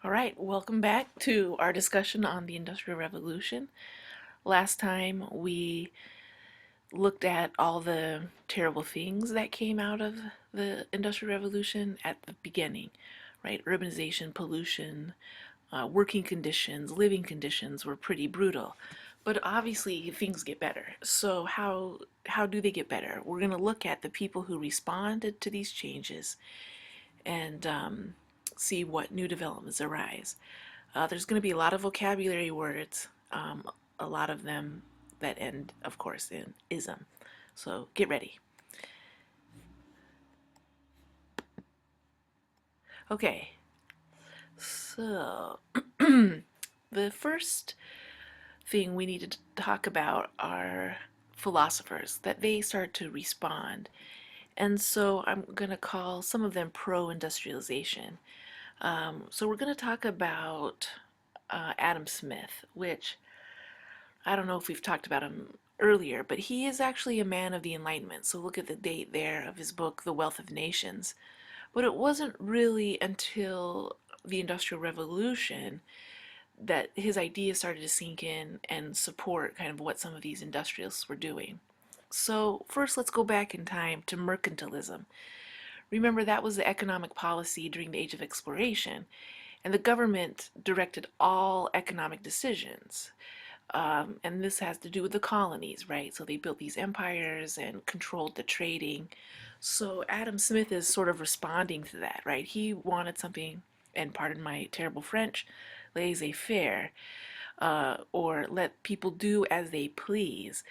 All right, welcome back to our discussion on the Industrial Revolution. Last time we looked at all the terrible things that came out of the Industrial Revolution at the beginning, right? Urbanization, pollution, working conditions, living conditions were pretty brutal. But obviously things get better. So how do they get better? We're going to look at the people who responded to these changes and see what new developments arise. There's going to be a lot of vocabulary words, a lot of them that end, of course, in ism. So get ready. Okay, so the first thing we need to talk about are philosophers, that they start to respond. And so I'm going to call some of them pro industrialization. So we're going to talk about Adam Smith, which I don't know if we've talked about him earlier, but he is actually a man of the Enlightenment. So look at the date there of his book, The Wealth of Nations. But it wasn't really until the Industrial Revolution that his ideas started to sink in and support kind of what some of these industrialists were doing. So, first, let's go back in time to mercantilism. Remember, that was the economic policy during the Age of Exploration, and the government directed all economic decisions. And this has to do with the colonies, right? So they built these empires and controlled the trading. So Adam Smith is sort of responding to that, right? He wanted something, and pardon my terrible French, laissez-faire, or let people do as they please.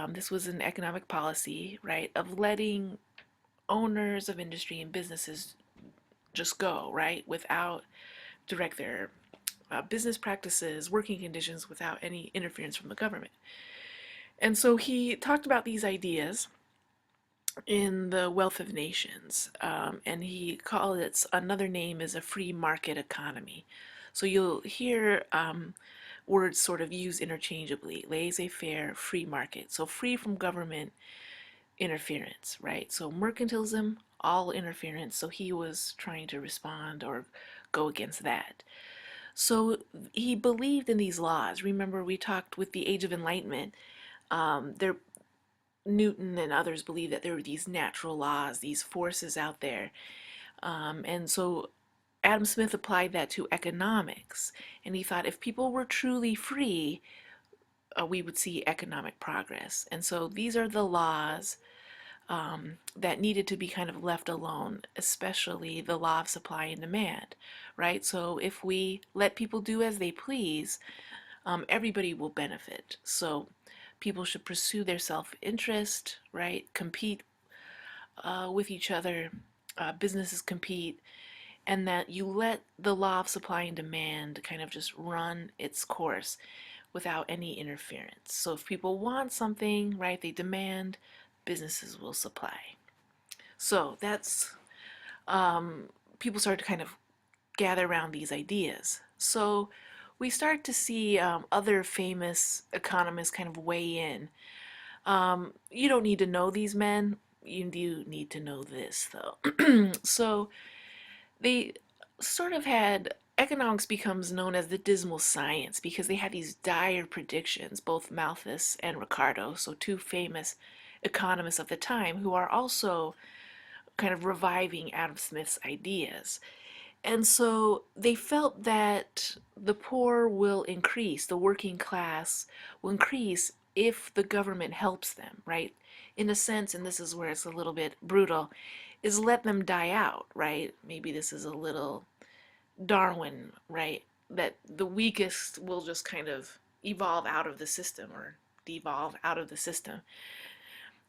This was an economic policy, right, of letting owners of industry and businesses just go, right, without direct their business practices, working conditions, without any interference from the government. And so he talked about these ideas in The Wealth of Nations, and he called it, another name is a free market economy. So you'll hear words sort of used interchangeably, laissez-faire, free market. So free from government interference, right? So mercantilism, all interference. So he was trying to respond or go against that. So he believed in these laws. Remember, we talked with the Age of Enlightenment. There, Newton and others believed that there were these natural laws, these forces out there, and so Adam Smith applied that to economics, and he thought if people were truly free, we would see economic progress. And so these are the laws that needed to be kind of left alone, especially the law of supply and demand, right? So if we let people do as they please, everybody will benefit. So people should pursue their self-interest, right? Compete with each other, businesses compete, and that you let the law of supply and demand kind of just run its course without any interference. So if people want something, right, they demand, businesses will supply. So that's people start to kind of gather around these ideas. So we start to see other famous economists kind of weigh in. You don't need to know these men. You do need to know this, though. So they sort of had economics becomes known as the dismal science because they had these dire predictions, both Malthus and Ricardo, so two famous economists of the time who are also kind of reviving Adam Smith's ideas. And so they felt that the poor will increase, the working class will increase if the government helps them, right? In a sense, and this is where it's a little bit brutal, is let them die out, right? Maybe this is a little Darwin, right? That the weakest will just kind of evolve out of the system or devolve out of the system.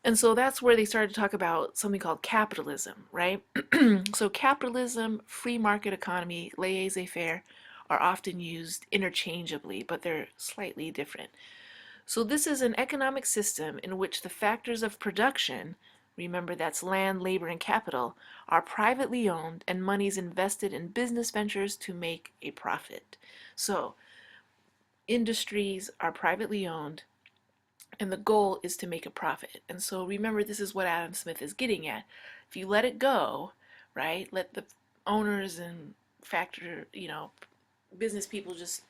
And so that's where they started to talk about something called capitalism, right? So capitalism, free market economy, laissez-faire are often used interchangeably, but they're slightly different. So this is an economic system in which the factors of production, remember that's land, labor, and capital, are privately owned and money is invested in business ventures to make a profit. So industries are privately owned, and the goal is to make a profit. And so remember, this is what Adam Smith is getting at. If you let it go, right, let the owners and business people just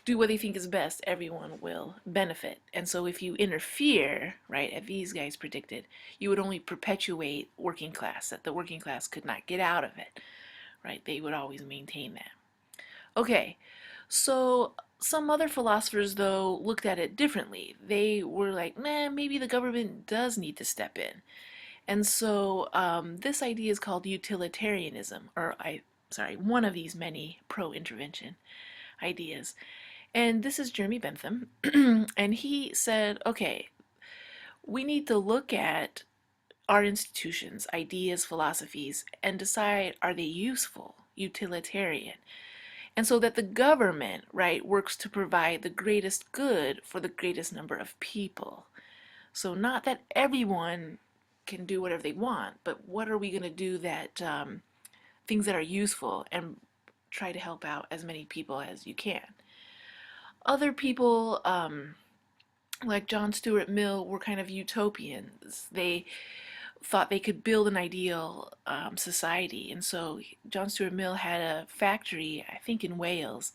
do what they think is best, everyone will benefit. And so if you interfere, right, as these guys predicted, you would only perpetuate working class, that the working class could not get out of it, right? They would always maintain that. Okay, so some other philosophers, though, looked at it differently. They were like, nah, maybe the government does need to step in. And so this idea is called utilitarianism, sorry, one of these many pro-intervention ideas. And this is Jeremy Bentham. And he said, okay, we need to look at our institutions, ideas, philosophies, and decide, are they useful, utilitarian? And so that the government, right, works to provide the greatest good for the greatest number of people. So not that everyone can do whatever they want, but what are we going to do that things that are useful and try to help out as many people as you can. Other people, like John Stuart Mill, were kind of utopians. They thought they could build an ideal society. And so John Stuart Mill had a factory, I think in Wales,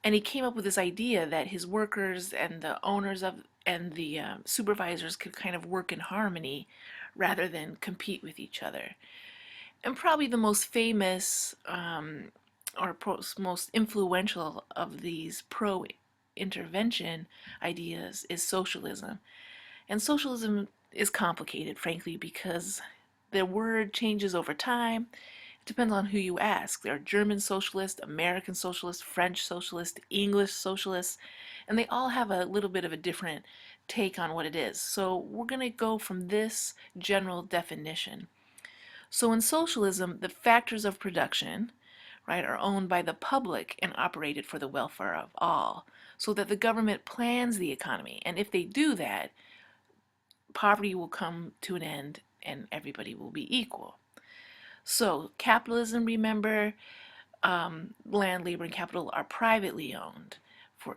and he came up with this idea that his workers and the owners of and the supervisors could kind of work in harmony rather than compete with each other. And probably the most famous or most influential of these pro-intervention ideas is socialism. And socialism is complicated, frankly, because the word changes over time. It depends on who you ask. There are German socialists, American socialists, French socialists, English socialists, and they all have a little bit of a different take on what it is. So we're going to go from this general definition. So in socialism, the factors of production, right, are owned by the public and operated for the welfare of all, so that the government plans the economy. And if they do that, poverty will come to an end and everybody will be equal. So capitalism, remember, land, labor, and capital are privately owned,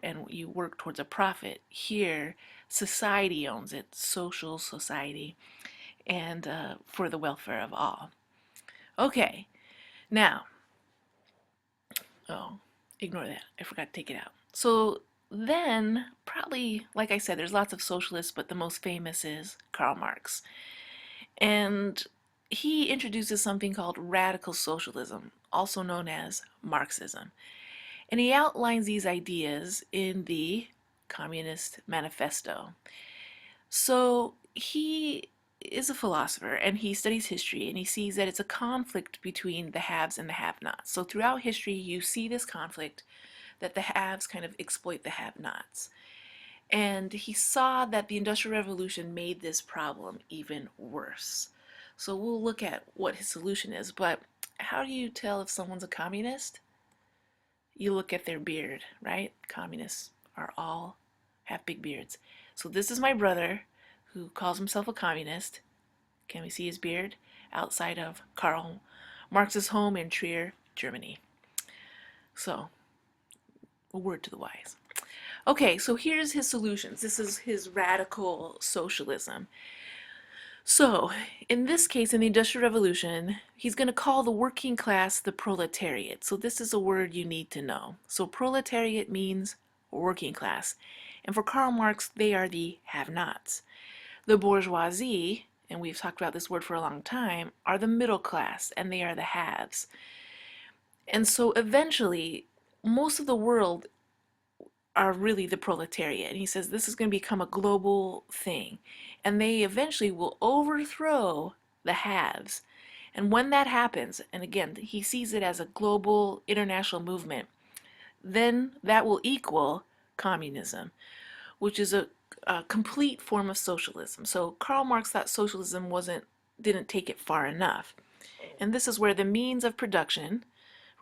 and you work towards a profit. Here, society owns it, social society, and for the welfare of all. Okay, now, oh, ignore that. I forgot to take it out. So then, probably, like I said, there's lots of socialists, but the most famous is Karl Marx. And he introduces something called radical socialism, also known as Marxism. And he outlines these ideas in the Communist Manifesto. So he is a philosopher and he studies history and he sees that it's a conflict between the haves and the have-nots. So throughout history you see this conflict that the haves kind of exploit the have-nots. And he saw that the Industrial Revolution made this problem even worse. So we'll look at what his solution is, but how do you tell if someone's a communist? You look at their beard, right? Communists are all have big beards. So this is my brother who calls himself a communist. Can we see his beard? Outside of Karl Marx's home in Trier, Germany. So, a word to the wise. Okay, so here's his solutions. This is his radical socialism. So, in this case, in the Industrial Revolution, he's going to call the working class the proletariat. So this is a word you need to know. So proletariat means working class. And for Karl Marx, they are the have-nots. The bourgeoisie, and we've talked about this word for a long time, are the middle class, and they are the haves. And so eventually, most of the world are really the proletariat. And he says this is going to become a global thing. And they eventually will overthrow the haves. And when that happens, and again, he sees it as a global international movement, then that will equal communism, which is a complete form of socialism. So Karl Marx thought socialism didn't take it far enough. And this is where the means of production,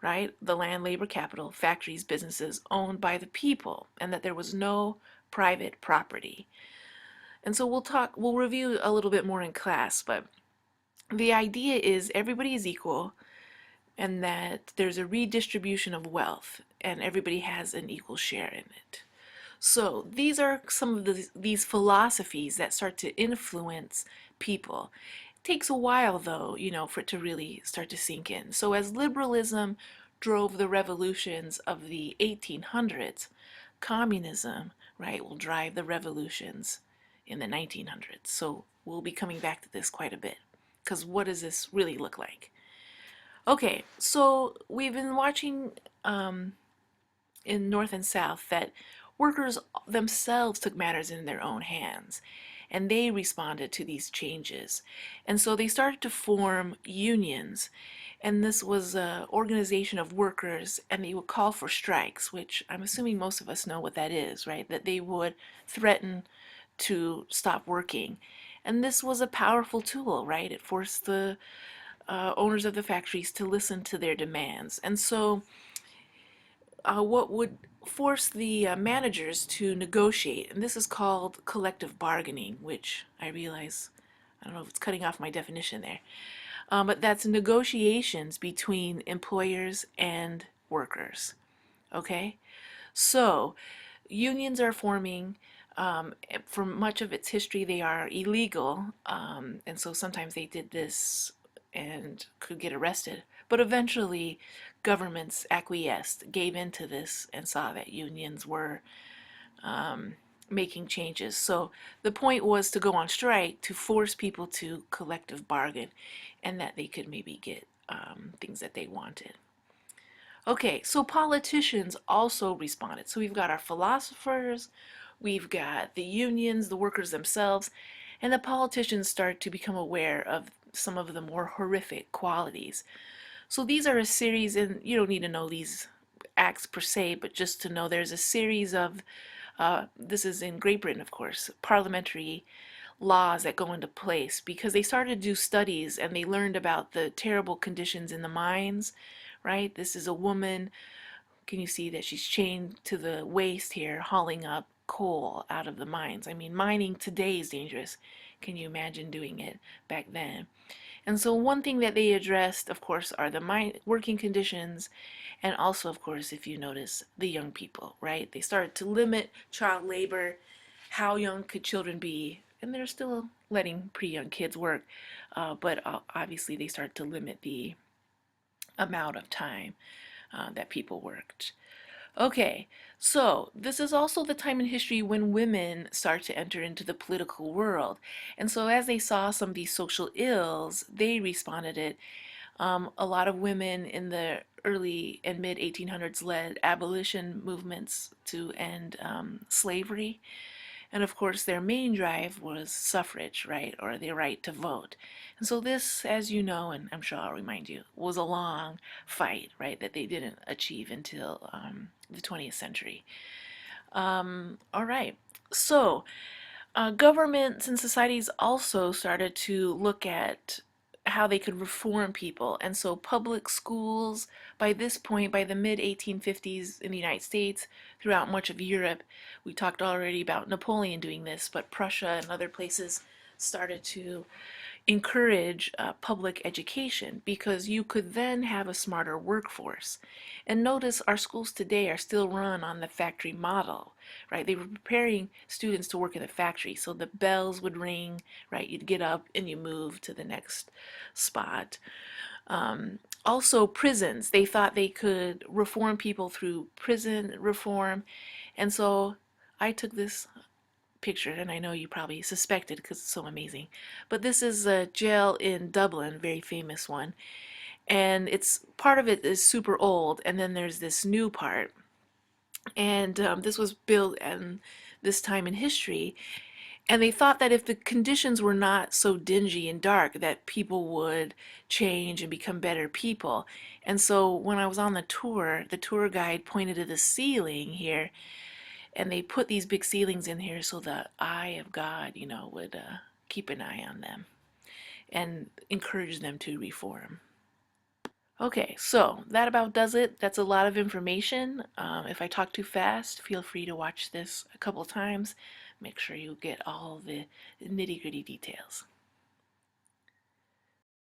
right, the land, labor, capital, factories, businesses owned by the people, and that there was no private property. And so we'll review a little bit more in class, but the idea is everybody is equal and that there's a redistribution of wealth and everybody has an equal share in it. So these are some of these philosophies that start to influence people. It takes a while though, for it to really start to sink in. So as liberalism drove the revolutions of the 1800s, communism, right, will drive the revolutions in the 1900s. So we'll be coming back to this quite a bit. Because what does this really look like? Okay, so we've been watching in North and South that workers themselves took matters in their own hands and they responded to these changes. And so they started to form unions. And this was an organization of workers, and they would call for strikes, which I'm assuming most of us know what that is, right? That they would threaten to stop working. And this was a powerful tool, right? It forced the owners of the factories to listen to their demands. And so what would force the managers to negotiate, and this is called collective bargaining, which I realize, I don't know if it's cutting off my definition there, but that's negotiations between employers and workers. Okay? So, unions are forming. For much of its history, they are illegal, and so sometimes they did this and could get arrested. But eventually, governments acquiesced, gave into this, and saw that unions were making changes. So the point was to go on strike to force people to collective bargain and that they could maybe get things that they wanted. Okay, so politicians also responded. So we've got our philosophers, we've got the unions, the workers themselves, and the politicians start to become aware of some of the more horrific qualities. So these are a series, and you don't need to know these acts per se, but just to know there's a series of, this is in Great Britain, of course, parliamentary laws that go into place because they started to do studies and they learned about the terrible conditions in the mines, right? This is a woman. Can you see that she's chained to the waist here, hauling up coal out of the mines? I mean, mining today is dangerous. Can you imagine doing it back then? And so one thing that they addressed, of course, are the working conditions, and also, of course, if you notice, the young people, right? They started to limit child labor. How young could children be? And they're still letting pretty young kids work, but obviously they started to limit the amount of time that people worked. Okay, so this is also the time in history when women start to enter into the political world. And so as they saw some of these social ills, they responded it. A lot of women in the early and mid 1800s led abolition movements to end slavery. And of course, their main drive was suffrage, right, or the right to vote. And so this, as you know, and I'm sure I'll remind you, was a long fight, right, that they didn't achieve until the 20th century. All right, so governments and societies also started to look at how they could reform people. And so public schools, by this point, by the mid 1850s in the United States, throughout much of Europe, we talked already about Napoleon doing this, but Prussia and other places started to encourage public education because you could then have a smarter workforce. And notice our schools today are still run on the factory model, right? They were preparing students to work in the factory. So the bells would ring, right? You'd get up and you move to the next spot. Also, prisons. They thought they could reform people through prison reform. And so I took this picture, and I know you probably suspected because it's so amazing. But this is a jail in Dublin, very famous one. And it's part of it is super old, and then there's this new part. And this was built in this time in history. And they thought that if the conditions were not so dingy and dark, that people would change and become better people. And so when I was on the tour guide pointed to the ceiling here, and they put these big ceilings in here so the eye of God, would keep an eye on them and encourage them to reform. Okay, so that about does it. That's a lot of information. If I talk too fast, feel free to watch this a couple times. Make sure you get all the nitty-gritty details.